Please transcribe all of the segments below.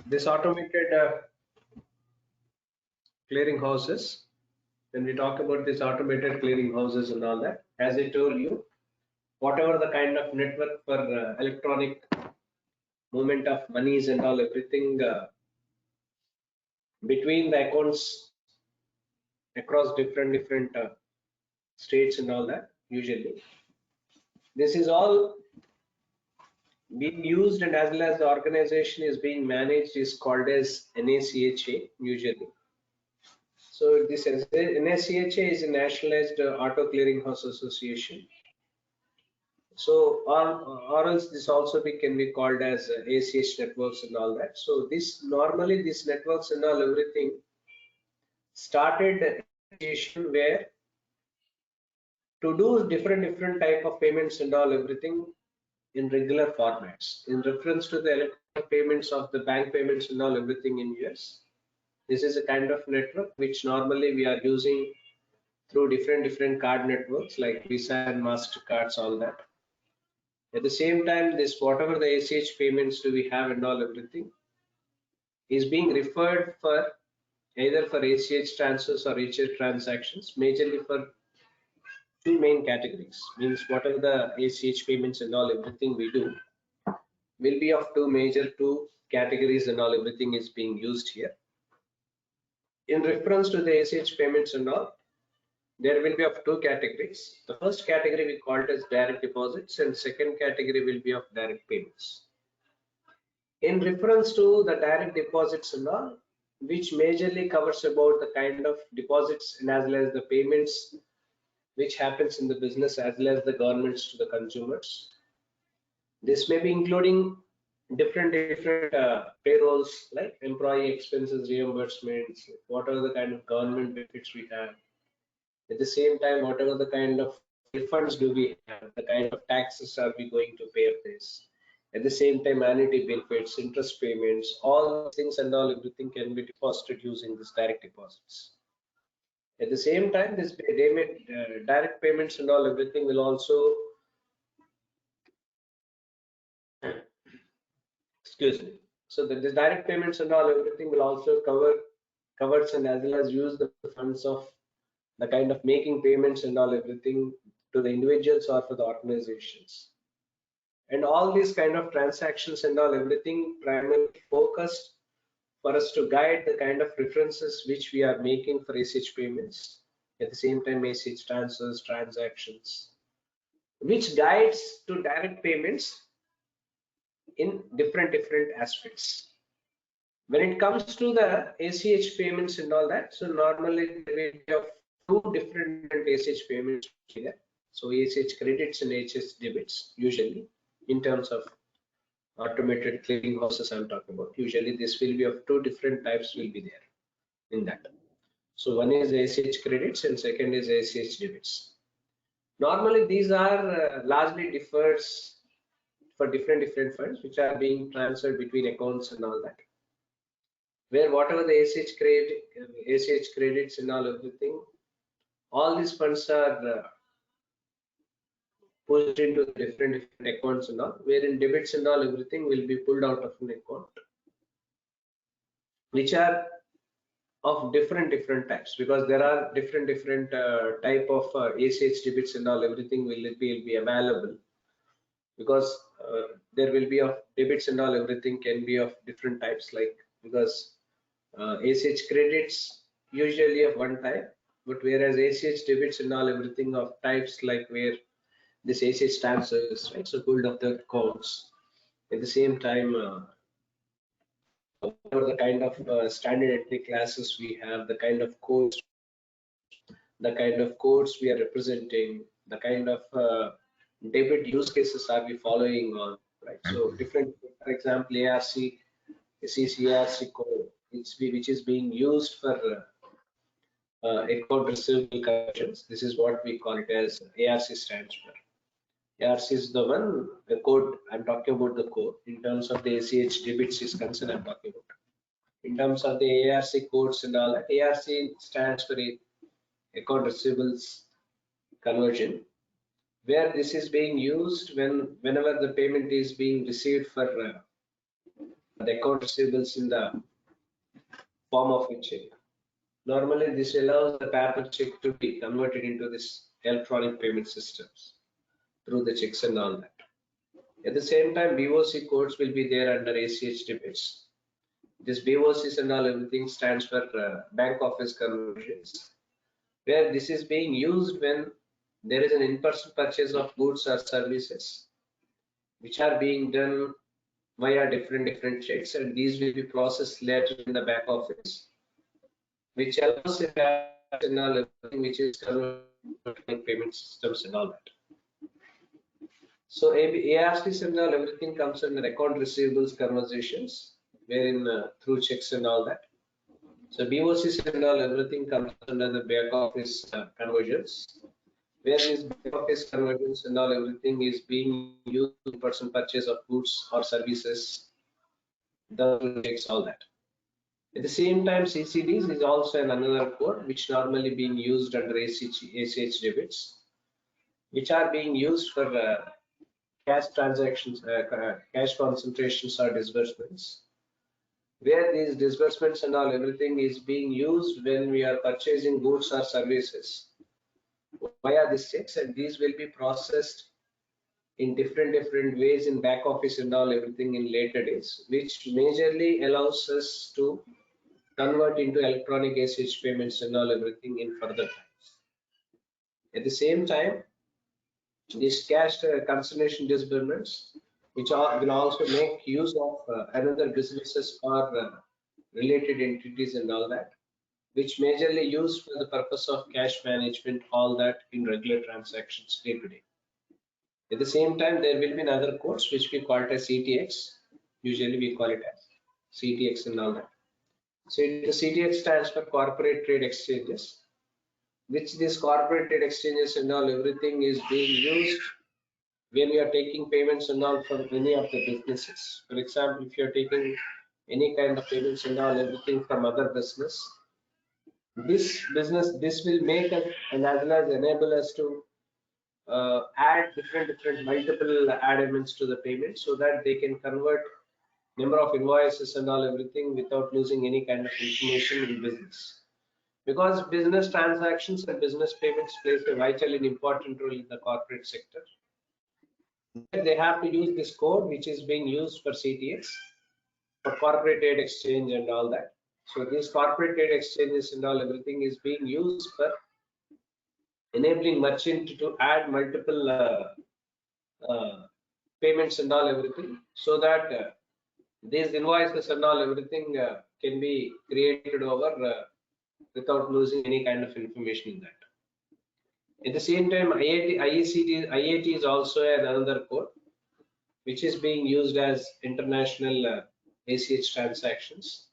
This automated clearing houses, when we talk about this automated clearing houses and all that, as I told you, whatever the kind of network for electronic movement of monies and all, everything between the accounts across different states and all that, usually this is all being used, and as well as the organization is being managed is called as NACHA usually. So this NACHA is a Nationalized Auto Clearing House Association. So or else this also can be called as ACH networks and all that. So this normally these networks and all everything started where to do different type of payments and all everything in regular formats in reference to the electronic payments of the bank payments and all everything in US. This is a kind of network which normally we are using through different card networks like Visa and MasterCards, all that. At the same time, this whatever the ACH payments do we have and all everything is being referred for either for ACH transfers or ACH transactions, majorly for two main categories. Means whatever the ACH payments and all everything we do will be of two categories and all everything is being used here. In reference to the ACH payments and all, there will be of two categories. The first category we call it as direct deposits, and second category will be of direct payments. In reference to the direct deposits and all, which majorly covers about the kind of deposits and as well as the payments which happens in the business as well as the governments to the consumers. This may be including different payrolls like employee expenses, reimbursements, what are the kind of government benefits we have. At the same time, whatever the kind of refunds do we have, the kind of taxes are we going to pay of this. At the same time, annuity benefits, interest payments, all things and all everything can be deposited using this direct deposits. At the same time, this direct payments and all everything will also, excuse me. So that this direct payments and all everything will also covers and as well as use the funds of the kind of making payments and all everything to the individuals or for the organizations. And all these kind of transactions and all everything primarily focused for us to guide the kind of references which we are making for ACH payments. At the same time, ACH transfers, transactions, which guides to direct payments in different aspects. When it comes to the ACH payments and all that, so normally we have two different ACH payments here. So ACH credits and ACH debits usually in terms of automated clearing houses I'm talking about. Usually this will be of two different types will be there in that. So one is ACH credits and second is ACH debits. Normally these are largely differs for different funds which are being transferred between accounts and all that. Where whatever the ACH credits and all everything, all these funds are pushed into different accounts and all, wherein debits and all everything will be pulled out of an account, which are of different types, because there are different type of ACH debits and all everything will be available, because there will be of debits and all everything can be of different types, like because ACH credits usually of one type, but whereas ACH debits and all everything of types like where this ACH transfers, right? So pulled up the codes. At the same time, whatever the kind of standard ethnic classes we have, the kind of codes we are representing, the kind of debit use cases are we following on, right? So different, for example, ARC, CCARC code, which is being used for account receivable collections. This is what we call it as ARC stands for. ARC is the one, the code, I'm talking about the code. In terms of the ACH debits is concerned, I'm talking about. In terms of the ARC codes and all that, ARC stands for account receivables conversion, where this is being used whenever the payment is being received for the account receivables in the form of a check. Normally, this allows the paper check to be converted into this electronic payment systems through the checks and all that. At the same time, BOC codes will be there under ACH debits. This BOCs and all everything stands for bank office conversions, where this is being used when there is an in-person purchase of goods or services, which are being done via different checks, and these will be processed later in the back office, which allows the and all everything which is converting payment systems and all that. So ARCs and all everything comes under account receivables conversations, wherein through checks and all that. So BOCs and all everything comes under the back office conversions, where these back office conversions and all everything is being used in person purchase of goods or services, the checks, all that. At the same time, CCDs is also another code which normally being used under ACH debits, which are being used for cash transactions, cash concentrations or disbursements, where these disbursements and all everything is being used when we are purchasing goods or services via these checks, and these will be processed in different ways in back office and all everything in later days, which majorly allows us to convert into electronic ACH payments and all everything in further times. At the same time, these cash consignation disbursements, which will also make use of another businesses or related entities and all that, which majorly used for the purpose of cash management, all that in regular transactions day to day. At the same time, there will be another codes which we call it as CTX. Usually we call it as CTX and all that. So the CTX stands for corporate trade exchanges, which these corporate trade exchanges and all everything is being used when we are taking payments and all from any of the businesses. For example, if you are taking any kind of payments and all everything from other business, this will make us and as well as enable us to add different multiple elements to the payment, so that they can convert number of invoices and all everything without losing any kind of information in business, because business transactions and business payments plays a vital and important role in the corporate sector. They have to use this code which is being used for CTX, for corporate trade exchange and all that. So these corporate trade exchanges and all everything is being used for enabling merchant to add multiple payments and all everything, so that these invoices and all everything can be created over without losing any kind of information in that. At the same time, IAT is also another code which is being used as international ACH transactions,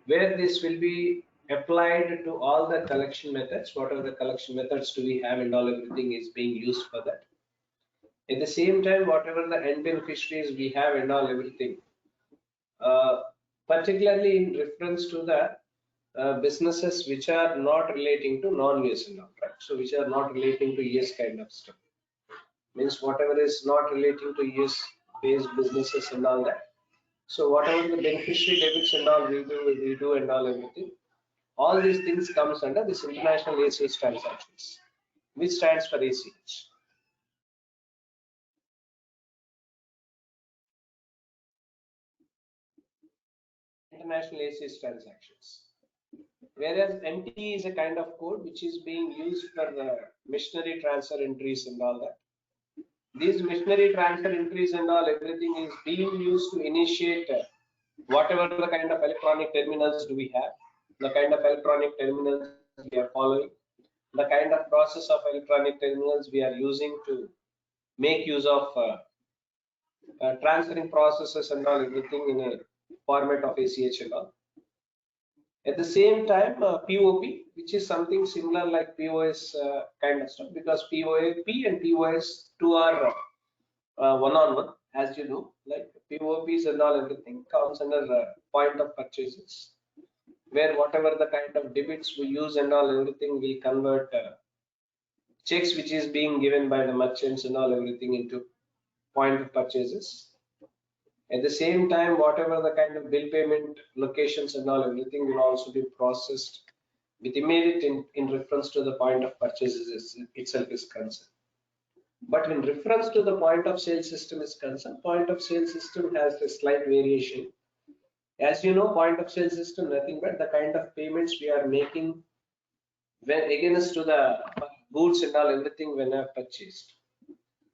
where this will be applied to all the collection methods. Whatever the collection methods do we have and all everything is being used for that. At the same time, whatever the end beneficiaries we have and all everything, particularly in reference to the businesses which are not relating to non-US and all, right? So which are not relating to US kind of stuff. Means whatever is not relating to US based businesses and all that. So whatever the beneficiary debits and all we do and all everything, all these things comes under this international ACH transactions, which stands for ACH. International ACH transactions. Whereas MT is a kind of code which is being used for the machinery transfer entries and all that. These machinery transfer entries and all everything is being used to initiate whatever the kind of electronic terminals do we have, the kind of electronic terminals we are following, the kind of process of electronic terminals we are using to make use of transferring processes and all everything in a format of ACH and all. At the same time, POP, which is something similar like POS kind of stuff, because POP and POS two are one-on-one, as you know, like POPs and all everything comes under point of purchases, where whatever the kind of debits we use and all everything will convert checks which is being given by the merchants and all everything into point of purchases. At the same time, whatever the kind of bill payment locations and all, everything will also be processed with immediate in reference to the point of purchases itself is concerned. But in reference to the point of sale system is concerned, point of sale system has a slight variation. As you know, point of sale system, nothing but the kind of payments we are making when against to the goods and all, everything when I purchased.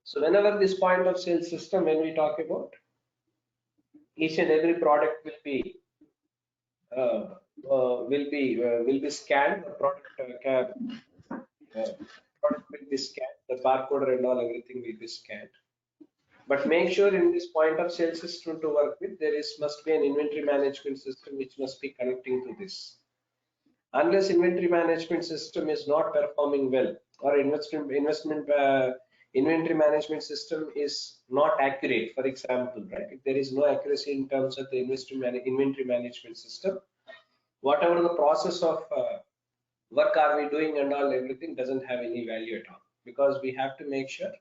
So whenever this point of sale system, when we talk about each and every product uh, will be scanned. The product will be scanned. The barcode and all, everything will be scanned. But make sure in this point of sale system to work with, there is must be an inventory management system which must be connecting to this. Unless inventory management system is not performing well, or inventory management system is not accurate, for example, right? If there is no accuracy in terms of the inventory management system, whatever the process of work are we doing and all, everything doesn't have any value at all, because we have to make sure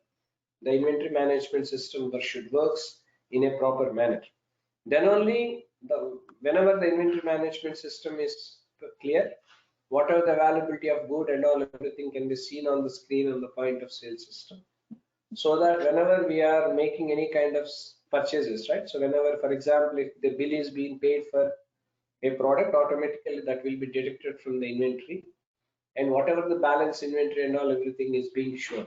the inventory management system should works in a proper manner. Then only whenever the inventory management system is clear, whatever the availability of good and all, everything can be seen on the screen on the point of sale system. So that whenever we are making any kind of purchases, right? So whenever, for example, if the bill is being paid for a product, automatically that will be deducted from the inventory, and whatever the balance inventory and all, everything is being shown.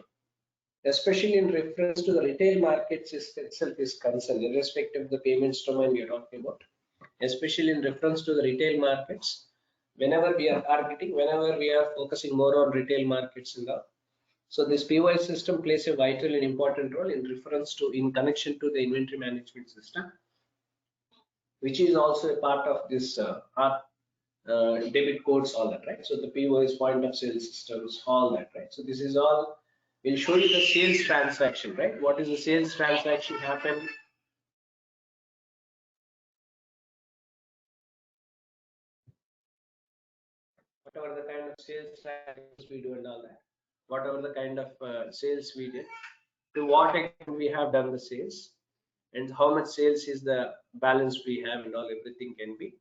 Especially in reference to the retail markets itself is concerned, irrespective of the payments domain we are talking about. Especially in reference to the retail markets, whenever we are targeting, whenever we are focusing more on retail markets and all. So this POS system plays a vital and important role in reference to, in connection to the inventory management system, which is also a part of this debit codes, all that, right? So the POS, point of sale systems, all that, right? So this is all will show you the sales transaction, right? What is the sales transaction happen? Whatever the kind of sales transactions we do and all that, whatever the kind of sales we did, to what extent we have done the sales, and how much sales is the balance we have and all, everything can be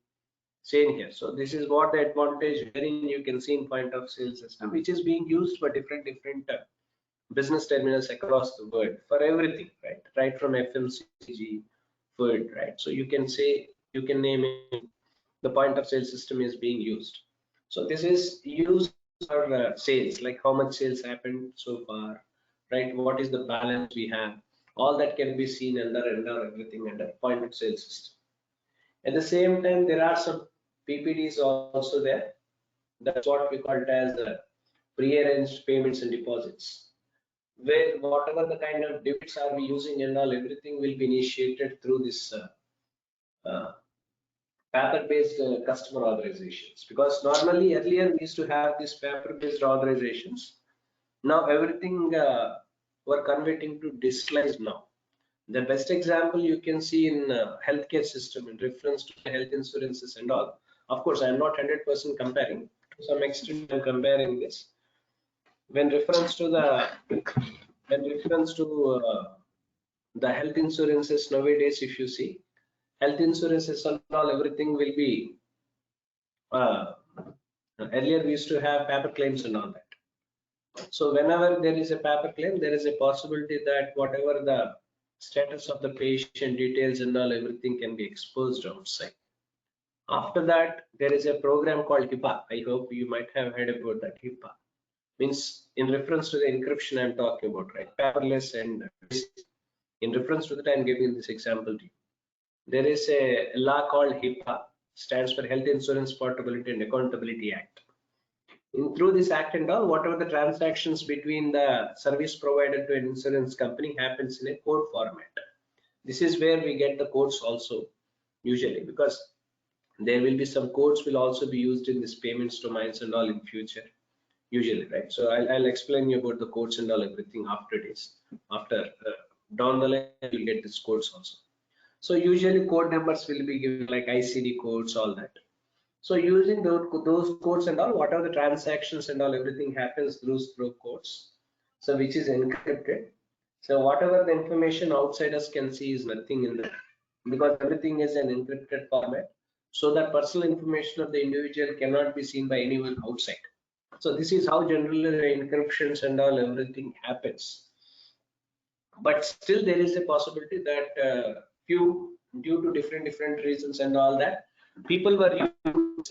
seen here. So this is what the advantage wherein you can see in point of sale system, which is being used for different business terminals across the world for everything, right from FMCG, food, right? So you can say, you can name it, the point of sale system is being used. So this is used for sales, like how much sales happened so far, right? What is the balance we have? All that can be seen under everything under point of sale system. At the same time, there are some PPDs also there. That's what we call it as pre-arranged payments and deposits, where whatever the kind of debits are we using and all, everything will be initiated through this uh, paper-based customer authorizations. Because normally earlier we used to have these paper-based authorizations. Now everything we're converting to digitalized now. The best example you can see in healthcare system in reference to health insurances and all. Of course, I am not 100% comparing. To some extent, I'm comparing this. When reference to the health insurances nowadays, if you see, health insurances and all, everything will be uh, earlier we used to have paper claims and all that. So whenever there is a paper claim, there is a possibility that whatever the status of the patient details and all, everything can be exposed outside. After that, there is a program called HIPAA. I hope you might have heard about that. HIPAA means in reference to the encryption I'm talking about, right? Paperless and in reference to that, I'm giving this example to you. There is a law called HIPAA, stands for Health Insurance Portability and Accountability Act. Through this act and all, whatever the transactions between the service provider to an insurance company happens in a code format. This is where we get the codes also usually, because there will be some codes will also be used in this payments domains and all in future usually, right? So I'll explain you about the codes and all, everything after this. After down the line you'll get these codes also. So usually code numbers will be given like ICD codes, all that. So using those codes and all, whatever the transactions and all, everything happens through codes. So which is encrypted. So whatever the information outsiders can see is nothing in the because everything is an encrypted format, so that personal information of the individual cannot be seen by anyone outside. So this is how generally the encryptions and all everything happens. But still there is a possibility that few, due to different reasons and all that, people were using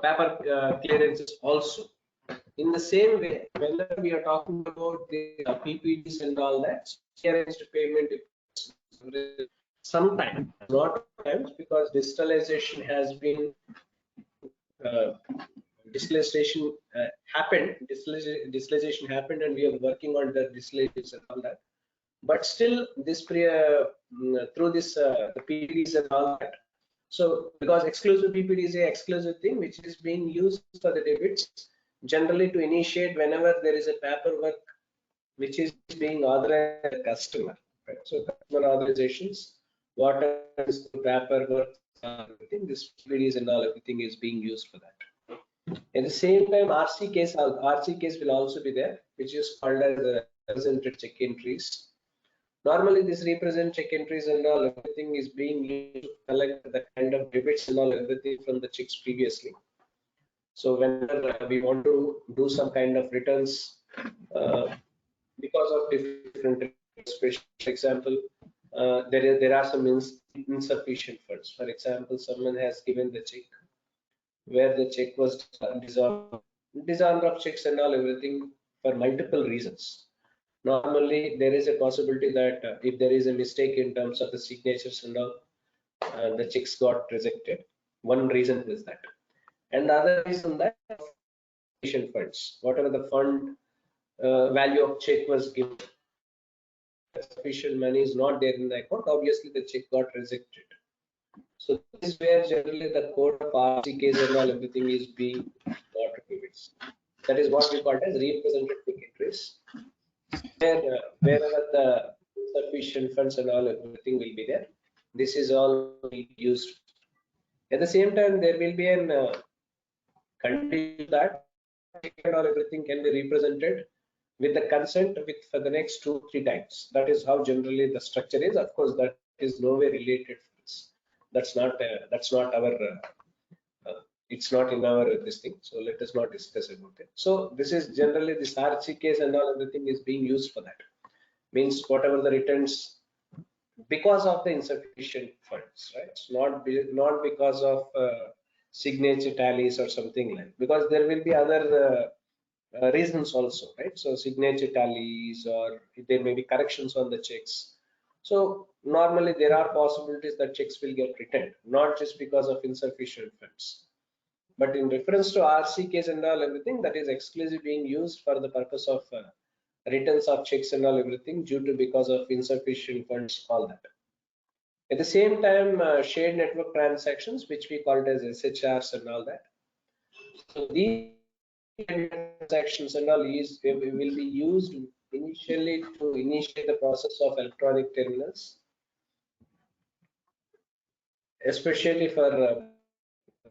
paper clearances also. In the same way, whenever we are talking about the PPDs and all that, arranged payment, sometimes, not times, because digitalization has been uh, digitalization digitalization happened, and we are working on the digitalization and all that. But still, this through this the PPDs and all that. So because exclusive PPD is a exclusive thing which is being used for the debits, generally to initiate whenever there is a paperwork which is being authorized by the customer. Right? So customer authorizations, whatever is the paperwork, everything, this PPDs and all everything is being used for that. At the same time, RC case will also be there, which is called as represented check entries. Normally, this represent check entries and all everything is being used to collect the kind of debits and all everything from the checks previously. So whenever we want to do some kind of returns because of different, special example, there are some insufficient funds. For example, someone has given the check where the check was disarmed of checks and all everything for multiple reasons. Normally, there is a possibility that if there is a mistake in terms of the signatures and all, the checks got rejected. One reason is that, and the other reason that funds, whatever the fund value of check was given, sufficient money is not there in the account. Obviously, the check got rejected. So this is where generally the code of RCKs and all everything is being got repeats. That is what we call as represented check entries. Wherever the sufficient funds and all everything will be there, this is all used. At the same time, there will be an condition that all everything can be represented with the consent with for the next 2-3 times. That is how generally the structure is. Of course, that is nowhere related to this. That's not our it's not in our this thing. So let us not discuss about it. So this is generally this RC case and all everything is being used for that. Means whatever the returns because of the insufficient funds, right? It's not because of signature tallies or something like, because there will be other reasons also, right? So signature tallies, or there may be corrections on the checks. So normally there are possibilities that checks will get returned, not just because of insufficient funds, but in reference to RC case and all everything, that is exclusively being used for the purpose of returns of checks and all everything due to because of insufficient funds, all that. At the same time, shared network transactions, which we call it as SHRs and all that. So these transactions and all will be used initially to initiate the process of electronic terminals, especially for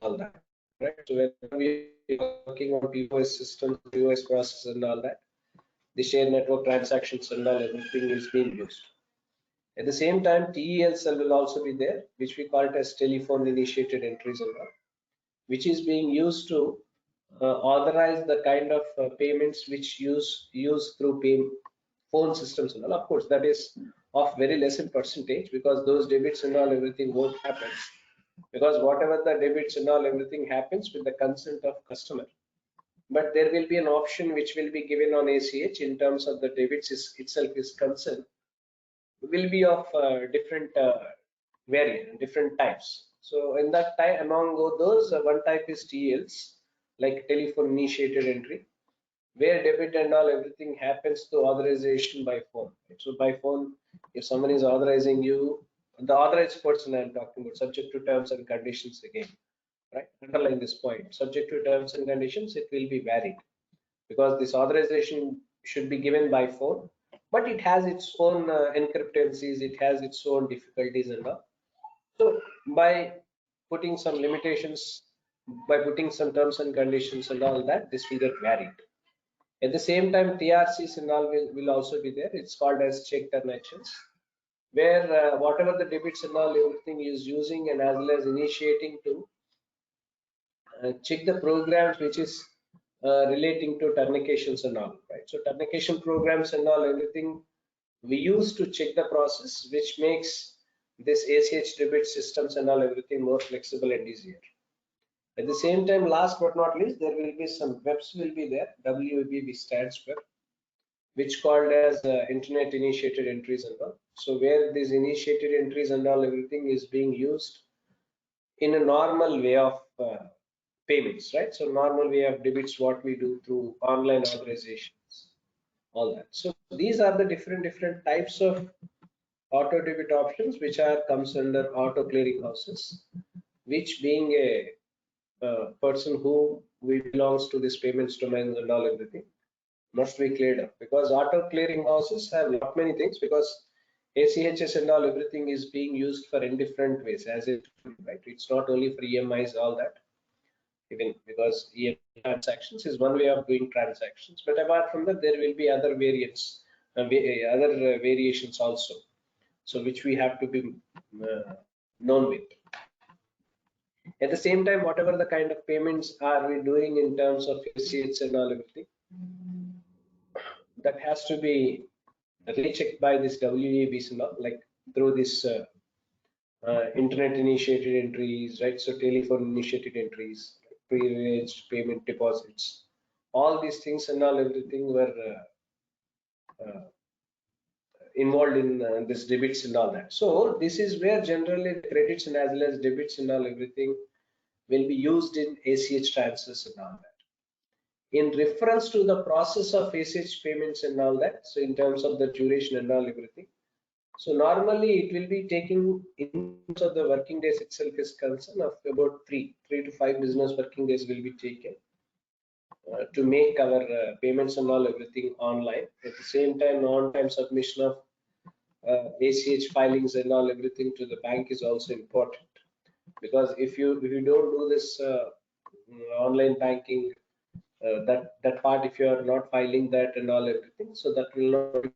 all that, right? So when we are working on POS systems, POS process and all that, the shared network transactions and all everything is being used. At the same time, TEL cell will also be there, which we call it as telephone initiated entries and all, which is being used to authorize the kind of payments which use through phone systems and all. Of course, that is of very less in percentage, because those debits and all everything won't happen, because whatever the debits and all everything happens with the consent of customer. But there will be an option which will be given on ACH in terms of the debits itself is concerned, will be of different variant, different types. So in that type, among those, one type is TLs, like telephone initiated entry, where debit and all everything happens to authorization by phone. So by phone, if someone is authorizing you, the authorized person I'm talking about, subject to terms and conditions again, right? Underline this point, subject to terms and conditions, it will be varied, because this authorization should be given by phone, but it has its own encryptancies, it has its own difficulties and all. So by putting some limitations, by putting some terms and conditions and all that, this will get varied. At the same time, TRCs and all will also be there. It's called as check turn actions, where whatever the debits and all everything is using, and as well as initiating to check the programs which is relating to terminations and all, right? So termination programs and all everything we use to check the process, which makes this ACH debit systems and all everything more flexible and easier. At the same time, last but not least, there will be some webs will be there. WEB stands for, which called as internet initiated entries and all. So where these initiated entries and all everything is being used in a normal way of payments, right? So normal way of debits, what we do through online authorizations, all that. So these are the different types of auto debit options which are comes under auto clearing houses, which being a person who we belongs to this payments domain and all everything must be cleared up, because auto clearing houses have lot many things, because ACHS and all everything is being used for in different ways, as it, right? It's not only for EMIs, all that, even because EMI transactions is one way of doing transactions, but apart from that there will be other variants, other variations also, so which we have to be known with. At the same time, whatever the kind of payments are we doing in terms of ACH and all everything, that has to be rechecked by this WEBs and all, like through this internet initiated entries, right? So telephone initiated entries, pre-arranged payment deposits, all these things and all everything were uh, involved in this debits and all that. So this is where generally the credits and as well as debits and all everything will be used in ACH transfers and all that. In reference to the process of ACH payments and all that, so in terms of the duration and all everything, so normally it will be taking, in terms of the working days itself is concerned, of about three to 5 business working days will be taken to make our payments and all everything online. At the same time, on-time submission of ACH filings and all everything to the bank is also important, because if you don't do this online banking, that part, if you are not filing that and all everything, so that will not be,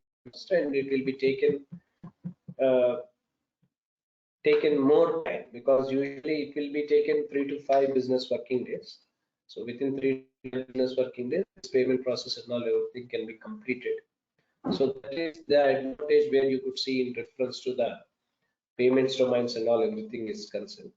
and it will be uh, taken more time, because usually it will be taken 3 to 5 business working days. So within 3 to 5 business working days, this payment process and all everything can be completed. So that is the advantage where you could see in reference to the payments domains and all everything is concerned.